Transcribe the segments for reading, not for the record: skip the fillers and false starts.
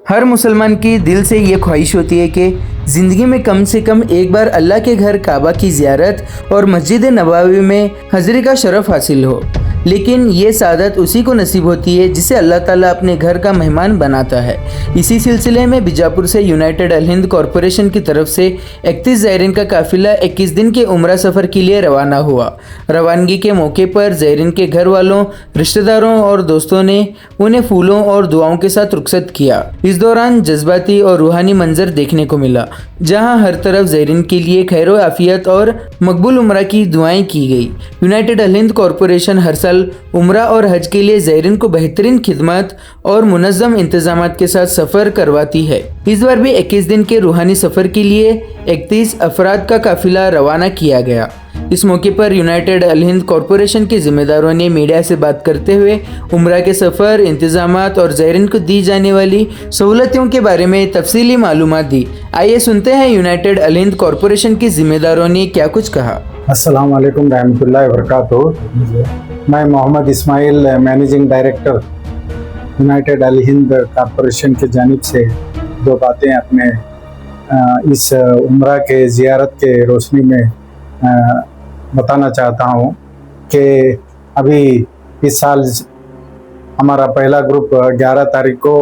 हर मुसलमान की दिल से ये ख्वाहिश होती है कि ज़िंदगी में कम से कम एक बार अल्लाह के घर काबा की ज़ियारत और मस्जिद नबवी में हाज़िरी का शरफ़ हासिल हो। लेकिन ये सादत उसी को नसीब होती है जिसे अल्लाह ताला अपने घर का मेहमान बनाता है। इसी सिलसिले में बीजापुर से यूनाइटेड अल हिंद कॉरपोरेशन की तरफ से 31 ज़ायरीन का काफ़िला 21 दिन के उम्रा सफ़र के लिए रवाना हुआ। रवानगी के मौके पर ज़ायरीन के घर वालों, रिश्तेदारों और दोस्तों ने उन्हें फूलों और दुआओं के साथ रुखसत किया। इस दौरान जज्बाती और रूहानी मंजर देखने को मिला, जहां हर तरफ ज़ायरीन के लिए खैर आफियत और मकबूल उम्रा की दुआएं की गई। यूनाइटेड अल हिंद कॉरपोरेशन हर साल उम्रा और हज के लिए ज़ायरीन को बेहतरीन खिदमत और मुनज़्ज़म इंतजामात के साथ सफ़र करवाती है। इस बार भी 21 दिन के रूहानी सफ़र के लिए 31 अफराद का काफिला रवाना किया गया। इस मौके पर यूनाइटेड अल हिंद कॉरपोरेशन के जिम्मेदारों ने मीडिया से बात करते हुए उम्रा के सफ़र, इंतजामात और ज़ायरीन को दी जाने वाली सहूलतों के बारे में तफसीली मालूमात दी। आइए सुनते हैं यूनाइटेड अल हिंद कॉरपोरेशन के जिम्मेदारों ने क्या कुछ कहा। अस्सलाम वालेकुम रहमतुल्लाहि व बरकातुहू। मैं Mohammad Ismail, managing director United Al Hind Corporation की जानिब से दो बातें अपने इस उम्रा के ज़ियारत के रोशनी में बताना चाहता हूँ कि अभी इस साल हमारा पहला ग्रुप 11 तारीख को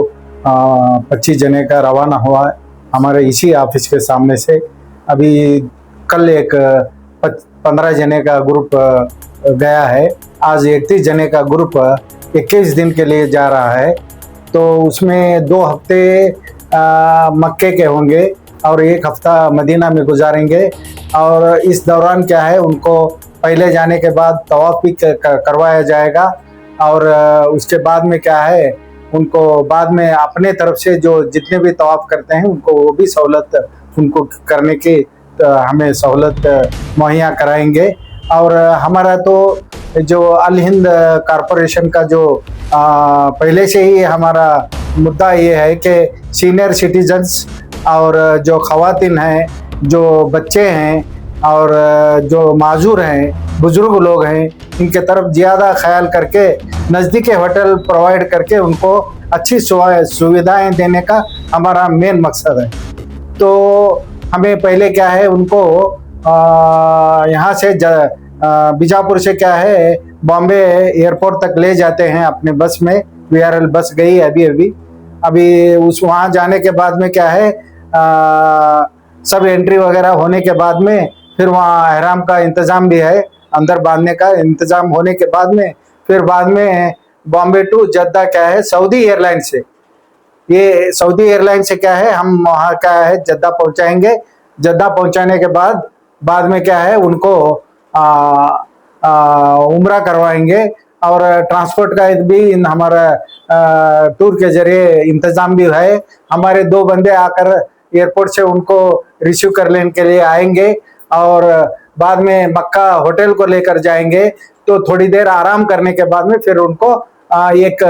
25 जने का रवाना हुआ है हमारे इसी ऑफिस के सामने से। अभी कल एक 15 जने का ग्रुप गया है। आज 31 जने का ग्रुप 21 दिन के लिए जा रहा है। तो उसमें 2 हफ्ते मक्के के होंगे और 1 हफ्ता मदीना में गुजारेंगे। और इस दौरान क्या है, उनको पहले जाने के बाद तवाफ भी करवाया जाएगा और उसके बाद में क्या है, उनको बाद में अपने तरफ से जो जितने भी तवाफ करते हैं उनको वो भी सहूलत उनको करने की हमें सहूलत मुहैया कराएंगे। और हमारा तो जो अल हिंद कॉरपोरेशन का जो पहले से ही हमारा मुद्दा ये है कि सीनियर सिटीजन्स और जो ख़वातीन हैं, जो बच्चे हैं और जो माजूर हैं, बुज़ुर्ग लोग हैं, इनके तरफ ज़्यादा ख्याल करके नज़दीकी होटल प्रोवाइड करके उनको अच्छी सुविधाएं देने का हमारा मेन मकसद है। तो हमें पहले क्या है, उनको यहाँ से बीजापुर से क्या है बॉम्बे एयरपोर्ट तक ले जाते हैं अपने बस में। VRL बस गई अभी उस वहाँ जाने के बाद में क्या है, सब एंट्री वगैरह होने के बाद में फिर वहाँ एहराम का इंतज़ाम भी है, अंदर बांधने का इंतज़ाम होने के बाद में फिर बाद में बॉम्बे टू जद्दा क्या है सऊदी एयरलाइन से, ये सऊदी एयरलाइन से क्या है हम वहाँ क्या है जद्दा पहुँचाएंगे। जद्दा पहुँचाने के बाद में क्या है उनको उम्रा करवाएंगे और ट्रांसपोर्ट का भी हमारा टूर के जरिए इंतज़ाम भी है। हमारे 2 बंदे आकर एयरपोर्ट से उनको रिसीव कर लेने के लिए आएंगे और बाद में मक्का होटल को लेकर जाएंगे। तो थोड़ी देर आराम करने के बाद में फिर उनको एक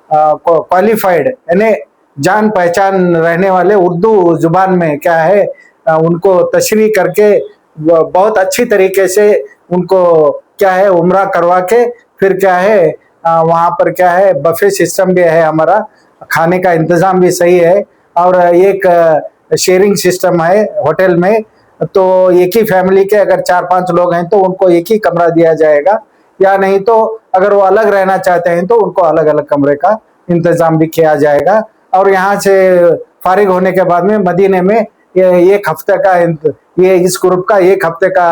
क्वालिफाइड यानी जान पहचान रहने वाले उर्दू जुबान में क्या है उनको तशरीह करके बहुत अच्छी तरीके से उनको क्या है उम्रा करवा के फिर क्या है वहाँ पर क्या है बफे सिस्टम भी है, हमारा खाने का इंतज़ाम भी सही है और एक शेयरिंग सिस्टम है होटल में। तो एक ही फैमिली के अगर 4-5 लोग हैं तो उनको एक ही कमरा दिया जाएगा, या नहीं तो अगर वो अलग रहना चाहते हैं तो उनको अलग अलग कमरे का इंतज़ाम भी किया जाएगा। और यहाँ से फारिग होने के बाद में मदीने में ये 1 हफ्ते का ये इस ग्रुप का 1 हफ्ते का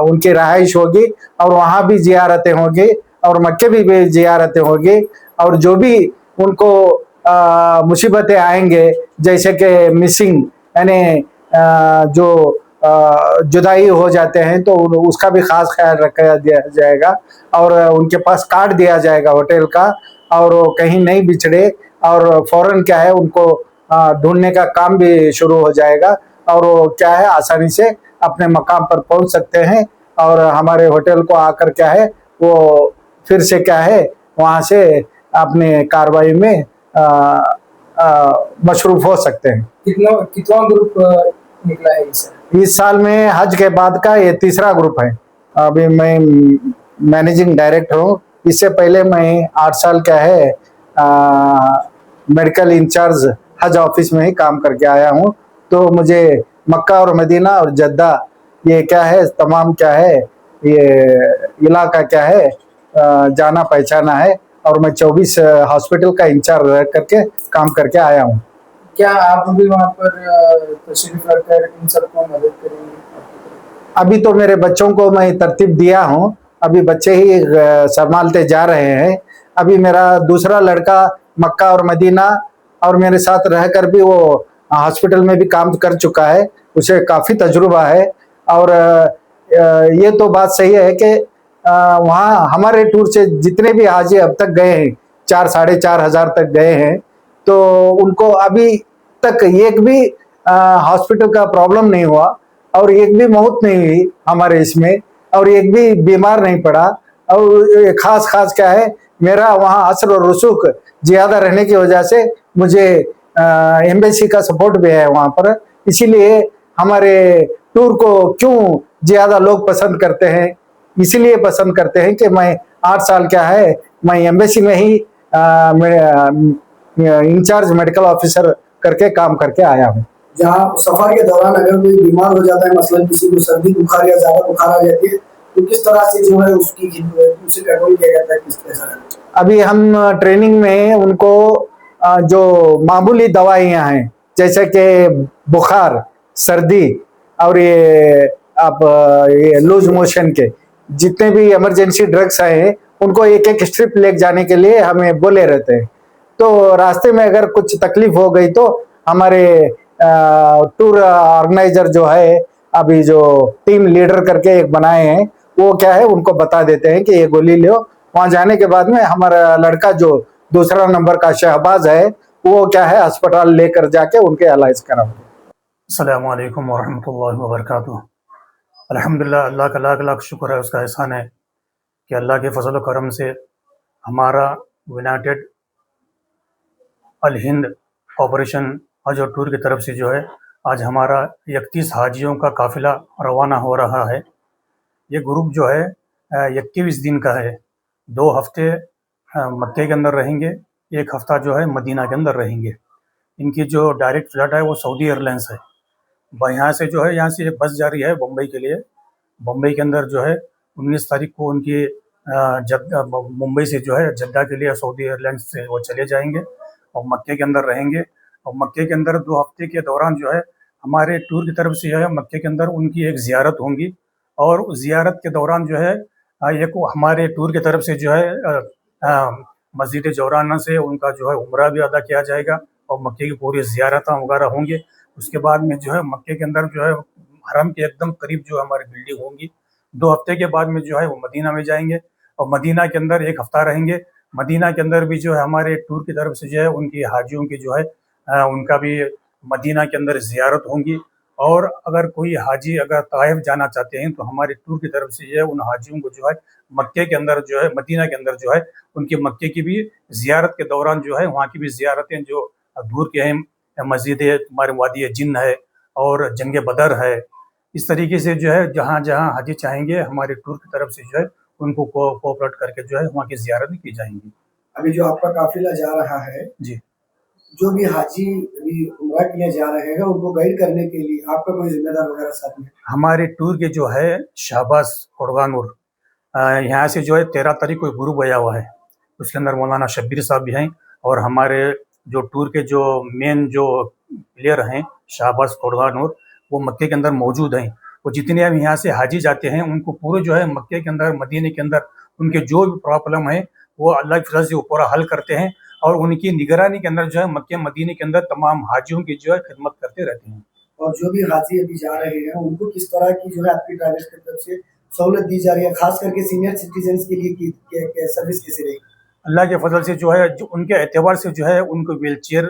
उनकी रहाइश होगी और वहाँ भी ज़ियारतें होगी और मक्के भी ज़ियारतें होगी। और जो भी उनको मुसीबतें आएंगे जैसे कि मिसिंग यानी जो जुदाई हो जाते हैं तो उसका भी ख़ास ख्याल रखा दिया जाएगा और उनके पास कार्ड दिया जाएगा होटल का और वो कहीं नहीं बिछड़े और फ़ौरन क्या है उनको ढूंढने का काम भी शुरू हो जाएगा और वो क्या है आसानी से अपने मकाम पर पहुंच सकते हैं और हमारे होटल को आकर क्या है वो फिर से क्या है वहाँ से अपने कार्रवाई में मशरूफ हो सकते हैं। कितना ग्रुप निकला है इस साल में हज के बाद का ये 3रा ग्रुप है। अभी मैं मैनेजिंग डायरेक्टर हूँ। इससे पहले मैं 8 साल का है मेडिकल इंचार्ज हज ऑफिस में ही काम करके आया हूँ। तो मुझे मक्का और मदीना और जद्दा ये क्या है, तमाम क्या है, ये इलाका क्या है, जाना पहचाना है। और मैं 24 हॉस्पिटल का इंचार्ज रह करके काम करके आया हूँ। क्या आप भी वहाँ पर तशरीफ रखकर इन सबको मदद करेंगे? अभी तो मेरे बच्चों को मैं तरतीब दिया हूँ, अभी बच्चे ही संभालते जा रहे हैं। अभी मेरा दूसरा लड़का मक्का और मदीना और मेरे साथ रहकर भी वो हॉस्पिटल में भी काम कर चुका है, उसे काफ़ी तजुर्बा है। और ये तो बात सही है कि वहाँ हमारे टूर से जितने भी हाजी अब तक गए हैं, 4-4,500 तक गए हैं, तो उनको अभी तक एक भी हॉस्पिटल का प्रॉब्लम नहीं हुआ और एक भी मौत नहीं हुई हमारे इसमें, और एक भी बीमार नहीं पड़ा। और खास क्या है, मेरा वहाँ असर और रसूख ज़्यादा रहने की वजह से मुझे एम्बेसी का सपोर्ट भी है वहाँ पर। इसीलिए हमारे टूर को क्यों ज़्यादा लोग पसंद करते हैं, इसीलिए पसंद करते हैं कि मैं 8 साल क्या है, मैं एम्बेसी में ही इंचार्ज मेडिकल ऑफिसर करके काम करके आया हूँ। जहाँ सफर के दौरान अगर कोई बीमार हो जाता है, मसलन किसी को सर्दी बुखार या ज्यादा बुखार आ जाती है, तो किस तरह से जो है उसे कंट्रोल किया जाता है, किस तरह से? अभी हम ट्रेनिंग में उनको जो मामूली दवाइयाँ हैं जैसे कि बुखार, सर्दी और ये आप ये लूज मोशन के जितने भी इमरजेंसी ड्रग्स हैं, उनको एक एक स्ट्रिप ले जाने के लिए हमें बोले रहते हैं। तो रास्ते में अगर कुछ तकलीफ हो गई तो हमारे टूर ऑर्गेनाइजर जो है, अभी जो टीम लीडर करके एक बनाए हैं, वो क्या है उनको बता देते हैं कि ये गोली लो। वहाँ जाने के बाद में हमारा लड़का जो दूसरा नंबर का शहबाज है, वो क्या है अस्पताल लेकर जाके उनके इलाज कराओगे। अस्सलामु अलैकुम वरहमतुल्लाहि वबरकातुहू। अल्हम्दुलिल्लाह, अल्लाह का लाख लाख शुक्र है, उसका एहसान है कि अल्लाह के फजल व करम से हमारा यूनाइटेड अल हिंद ऑपरेशन हज और टूर की तरफ से जो है आज हमारा 31 हाजियों का काफ़िला रवाना हो रहा है। ये ग्रुप जो है 21 दिन का है। 2 हफ्ते मक्के के अंदर रहेंगे, 1 हफ्ता जो है मदीना के अंदर रहेंगे। इनकी जो डायरेक्ट फ्लाइट है वो सऊदी एयरलाइंस है। यहाँ से जो है, यहाँ से एक बस जा रही है बम्बई के लिए। बम्बई के अंदर जो है 19 तारीख को उनकी मुंबई से जो है जद्दा के लिए सऊदी एयरलाइंस से वो चले जाएंगे और मक्के के अंदर रहेंगे। और मक्के के अंदर 2 हफ्ते के दौरान जो है हमारे टूर की तरफ से जो है मक्के के अंदर उनकी एक ज़ियारत होंगी। और ज़ियारत के दौरान जो है एक हमारे टूर की तरफ से जो है मस्जिद जौराना से उनका जो है उम्रा भी अदा किया जाएगा और मक्के की पूरी ज़ियारत वगैरह होंगे। उसके बाद में जो है मक्के के अंदर जो है हरम के एकदम करीब जो हमारी बिल्डिंग होंगी। 2 हफ्ते के बाद में जो है वो मदीना में जाएंगे और मदीना के अंदर 1 हफ्ता रहेंगे। मदीना के अंदर भी जो है हमारे टूर की तरफ से जो है उनकी हाजियों की जो है उनका भी मदीना के अंदर ज़ियारत होंगी। और अगर कोई हाजी अगर ताइफ जाना चाहते हैं तो हमारे टूर की तरफ से जो है उन हाजियों को जो है मक्के के अंदर जो है मदीना के अंदर जो है उनकी मक्के की भी ज़ियारत के दौरान जो है वहाँ की भी ज़ियारतें जो दूर के हैं, मस्जिद हमारे वादी जिन्न है और जंग बदर है, इस तरीके से जो है जहाँ जहाँ हाजी चाहेंगे हमारे टूर की तरफ से जो है उनको कोऑपरेट करके जो है वहाँ की ज़ियारत की जाएंगी। अभी जो आपका काफिला जा रहा है जी, जो भी हाजी अभी उम्रा के लिए जा रहे हैं उनको गाइड करने के लिए आपका कोई जिम्मेदार वगैरह साथ में? हमारे टूर के जो है शाहबाज कोडगानूर यहाँ से जो है 13 तारीख को ग्रुप गया हुआ है। उसके अंदर मौलाना शब्बीर साहब भी हैं और हमारे जो टूर के जो मेन जो प्लेयर हैं शाहबाज कोडगानूर वो मक्के के अंदर मौजूद हैं। वो जितने अब यहाँ से हाजी जाते हैं उनको पूरे जो है मक्के के अंदर मदीने के अंदर उनके जो भी प्रॉब्लम है वो अल्लाह की फजल से वो पूरा हल करते हैं और उनकी निगरानी के अंदर जो है मक्के मदीने के अंदर तमाम हाजियों की जो है खिदमत करते रहते हैं। और जो भी हाजी अभी जा रहे हैं उनको किस तरह की जो है आपकी ट्रैवल्स की तरफ से सहूलत दी जा रही है, खास करके सीनियर सिटीजन्स के लिए सर्विस कैसी रहेगी? अल्लाह के फजल से जो है जो उनके एतबार से जो है उनको व्हील चेयर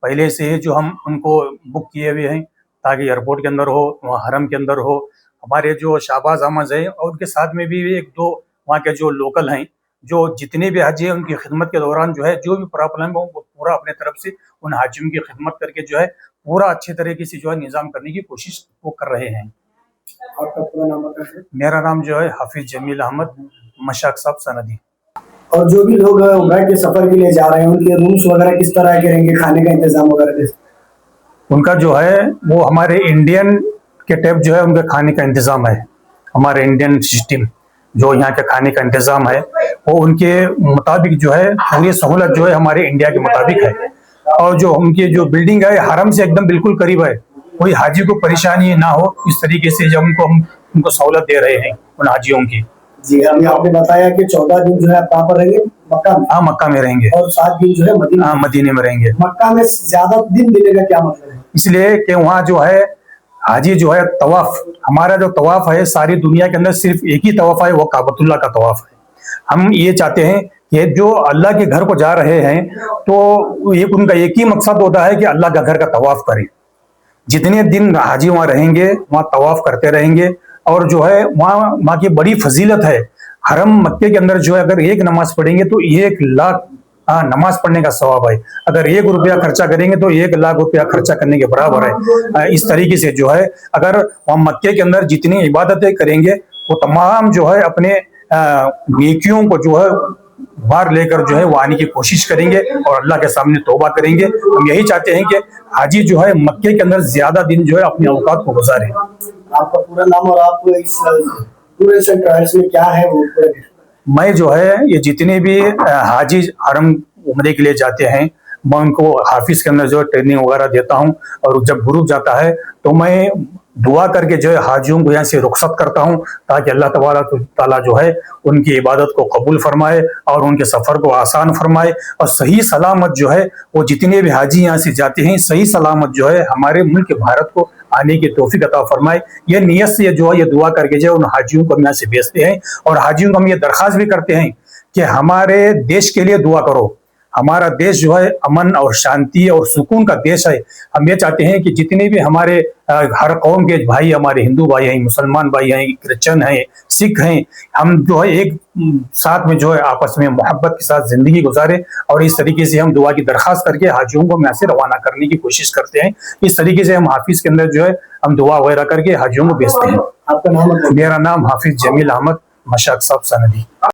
पहले से ही जो हम उनको बुक किए हुए हैं ताकि एयरपोर्ट के अंदर हो, वहाँ हरम के अंदर हो। हमारे जो शाहबाज अहमद हैं और उनके साथ में भी 1-2 वहाँ के जो लोकल हैं, जो जितने भी हाजी हैं उनकी खिदमत के दौरान जो है जो भी प्रॉब्लम है वो पूरा अपने तरफ से उन हाजियों की खिदमत करके जो है पूरा अच्छे तरीके से जो है निज़ाम करने की कोशिश वो कर रहे हैं। आपका पूरा नाम बताइए। मेरा नाम जो है हाफिज जमील अहमद मशाक साहब सनदी। और जो भी लोग उम्रा के सफर के लिए जा रहे हैं उनके रूम्स वगैरह किस तरह के रहेंगे, खाने का इंतजाम वगैरह कैसे? उनका जो है वो हमारे इंडियन के टाइप जो है उनका खाने का इंतज़ाम है। हमारे इंडियन सिस्टम जो यहाँ के खाने का इंतज़ाम है वो उनके मुताबिक जो है पूरी सहूलत जो है हमारे इंडिया के मुताबिक है। और जो उनकी जो बिल्डिंग है हरम से एकदम बिल्कुल करीब है, कोई हाजी को परेशानी ना हो इस तरीके से जब उनको सहूलत दे रहे हैं उन हाजियों की। जी, अभी आपने बताया कि 14 दिन जो है आप कहाँ पर रहेंगे? मक्का में। हाँ, मक्का में रहेंगे। और 7 दिन जो है मदीना। हाँ, मदीने में रहेंगे। मक्का में ज्यादा दिन देने का क्या मतलब है? इसलिए कि वहाँ जो है हाजी जो है तवाफ, हमारा जो तवाफ है सारी दुनिया के अंदर सिर्फ एक ही तवाफ है, वो काबतुल्लाह का तवाफ है। हम ये चाहते हैं कि जो अल्लाह के घर को जा रहे हैं तो ये उनका एक ही मकसद होता है कि अल्लाह का घर का तवाफ करें। जितने दिन हाजी वहाँ रहेंगे वहाँ तवाफ करते रहेंगे। और जो है वहाँ की बड़ी फजीलत है। हरम मक्के के अंदर जो है अगर एक नमाज पढ़ेंगे तो 1 लाख नमाज पढ़ने का सवाब है। अगर 1 रुपया खर्चा करेंगे तो 1 लाख रुपया खर्चा करने के बराबर है। इस तरीके से जो है अगर वहाँ मक्के के अंदर जितनी इबादतें करेंगे वो तमाम जो है अपने नेकियों को जो है बाहर लेकर जो है वो आने की कोशिश करेंगे और अल्लाह के सामने तौबा करेंगे। हम यही चाहते हैं कि हाजी जो है मक्के के अंदर ज्यादा दिन जो है अपने औकात को गुजारे। आपका पूरा नाम और आप इस पूरे ट्रायल्स में क्या है वो? मैं जो है ये जितने भी हाजी हरम उम्रे के लिए जाते हैं मैं उनको हाफिज के अंदर जो है ट्रेनिंग वगैरह देता हूँ। और जब ग्रुप जाता है तो मैं दुआ करके जो है हाजियों को यहाँ से रुखसत करता हूँ ताकि अल्लाह तबारक ताला जो है उनकी इबादत को कबूल फरमाए और उनके सफ़र को आसान फरमाए। और सही सलामत जो है वो जितने भी हाजी यहाँ से जाते हैं सही सलामत जो है हमारे मुल्क भारत को आने की तौफीक अता फरमाए। ये नियत से जो है ये दुआ करके जो है उन हाजियों को हम यहाँ से भेजते हैं। और हाजियों को हम ये दरख्वास्त भी करते हैं कि हमारे देश के लिए दुआ करो। हमारा देश जो है अमन और शांति और सुकून का देश है। हम ये चाहते हैं कि जितने भी हमारे हर कौम के भाई, हमारे हिंदू भाई हैं, मुसलमान भाई हैं, क्रिश्चन हैं, सिख हैं, हम जो है एक साथ में जो है आपस में मोहब्बत के साथ जिंदगी गुजारे। और इस तरीके से हम दुआ की दरख्वास्त करके हाजियों को यहाँ से रवाना करने की कोशिश करते हैं। इस तरीके से हम हाफिज के अंदर जो है हम दुआ वगैरह करके हाजियों को भेजते हैं। आपका नाम? मेरा नाम हाफिज जमील अहमद मशाक साहब सनदी।